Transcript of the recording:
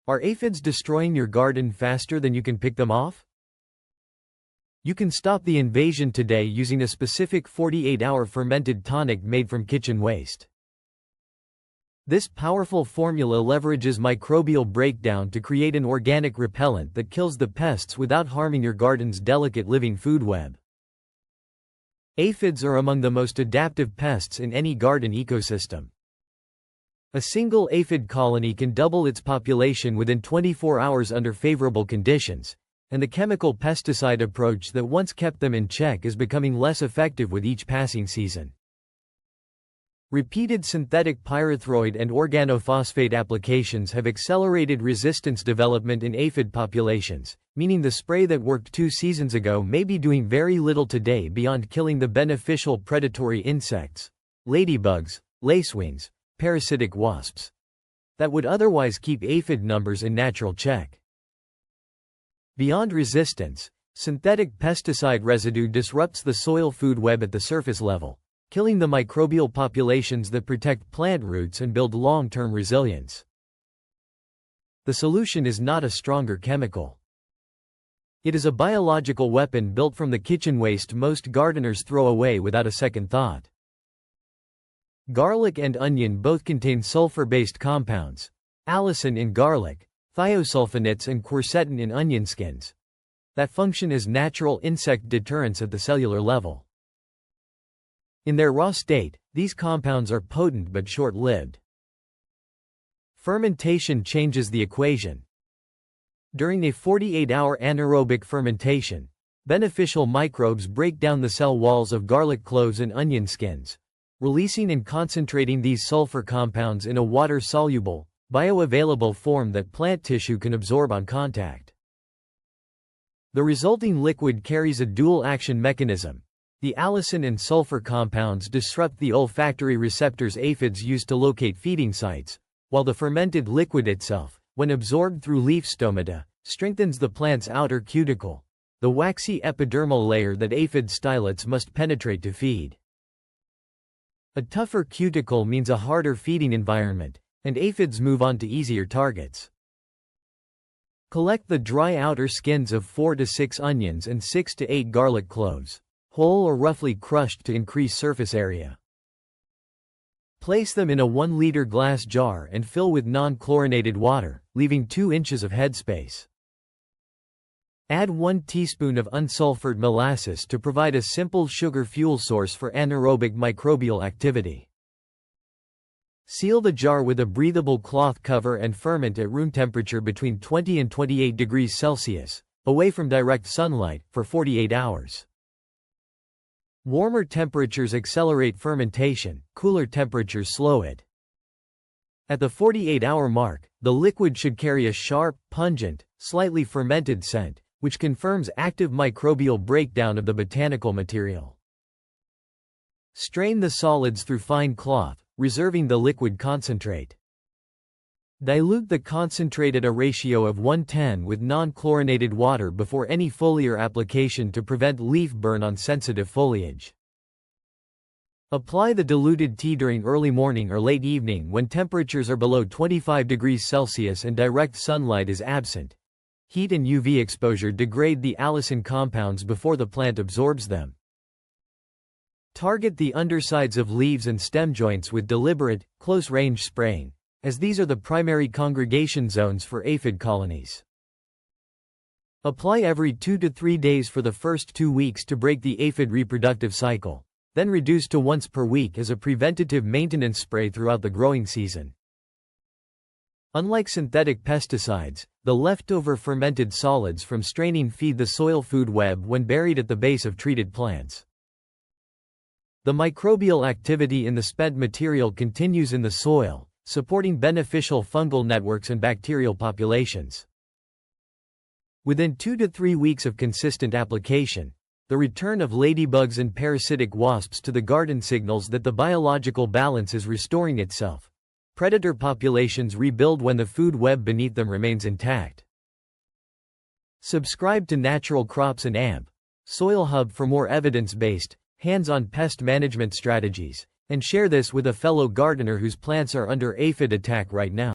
Are aphids destroying your garden faster than you can pick them off? You can stop the invasion today using a specific 48-hour fermented tonic made from kitchen waste. This powerful formula leverages microbial breakdown to create an organic repellent that kills the pests without harming your garden's delicate living food web. Aphids are among the most adaptive pests in any garden ecosystem. A single aphid colony can double its population within 24 hours under favorable conditions, and the chemical pesticide approach that once kept them in check is becoming less effective with each passing season. Repeated synthetic pyrethroid and organophosphate applications have accelerated resistance development in aphid populations, meaning the spray that worked 2 seasons ago may be doing very little today beyond killing the beneficial predatory insects, ladybugs, lacewings, parasitic wasps, that would otherwise keep aphid numbers in natural check. Beyond resistance, synthetic pesticide residue disrupts the soil food web at the surface level, killing the microbial populations that protect plant roots and build long-term resilience. The solution is not a stronger chemical. It is a biological weapon built from the kitchen waste most gardeners throw away without a second thought. Garlic and onion both contain sulfur-based compounds, allicin in garlic, thiosulfonates and quercetin in onion skins, that function as natural insect deterrents at the cellular level. In their raw state, these compounds are potent but short-lived. Fermentation changes the equation. During a 48-hour anaerobic fermentation, beneficial microbes break down the cell walls of garlic cloves and onion skins, releasing and concentrating these sulfur compounds in a water-soluble, bioavailable form that plant tissue can absorb on contact. The resulting liquid carries a dual-action mechanism. The allicin and sulfur compounds disrupt the olfactory receptors aphids use to locate feeding sites, while the fermented liquid itself, when absorbed through leaf stomata, strengthens the plant's outer cuticle, the waxy epidermal layer that aphid stylets must penetrate to feed. A tougher cuticle means a harder feeding environment, and aphids move on to easier targets. Collect the dry outer skins of 4 to 6 onions and 6 to 8 garlic cloves, whole or roughly crushed to increase surface area. Place them in a 1-liter glass jar and fill with non-chlorinated water, leaving 2 inches of headspace. Add 1 teaspoon of unsulfured molasses to provide a simple sugar fuel source for anaerobic microbial activity. Seal the jar with a breathable cloth cover and ferment at room temperature between 20 and 28 degrees Celsius, away from direct sunlight, for 48 hours. Warmer temperatures accelerate fermentation, cooler temperatures slow it. At the 48-hour mark, the liquid should carry a sharp, pungent, slightly fermented scent, which confirms active microbial breakdown of the botanical material. Strain the solids through fine cloth, reserving the liquid concentrate. Dilute the concentrate at a ratio of 1:10 with non-chlorinated water before any foliar application to prevent leaf burn on sensitive foliage. Apply the diluted tea during early morning or late evening when temperatures are below 25 degrees Celsius and direct sunlight is absent. Heat and UV exposure degrade the allicin compounds before the plant absorbs them. Target the undersides of leaves and stem joints with deliberate, close-range spraying, as these are the primary congregation zones for aphid colonies. Apply every 2 to 3 days for the first 2 weeks to break the aphid reproductive cycle, then reduce to once per week as a preventative maintenance spray throughout the growing season. Unlike synthetic pesticides, the leftover fermented solids from straining feed the soil food web when buried at the base of treated plants. The microbial activity in the spent material continues in the soil, supporting beneficial fungal networks and bacterial populations. Within 2 to 3 weeks of consistent application, the return of ladybugs and parasitic wasps to the garden signals that the biological balance is restoring itself. Predator populations rebuild when the food web beneath them remains intact. Subscribe to Natural Crops and AMP, Soil Hub for more evidence-based, hands-on pest management strategies, and share this with a fellow gardener whose plants are under aphid attack right now.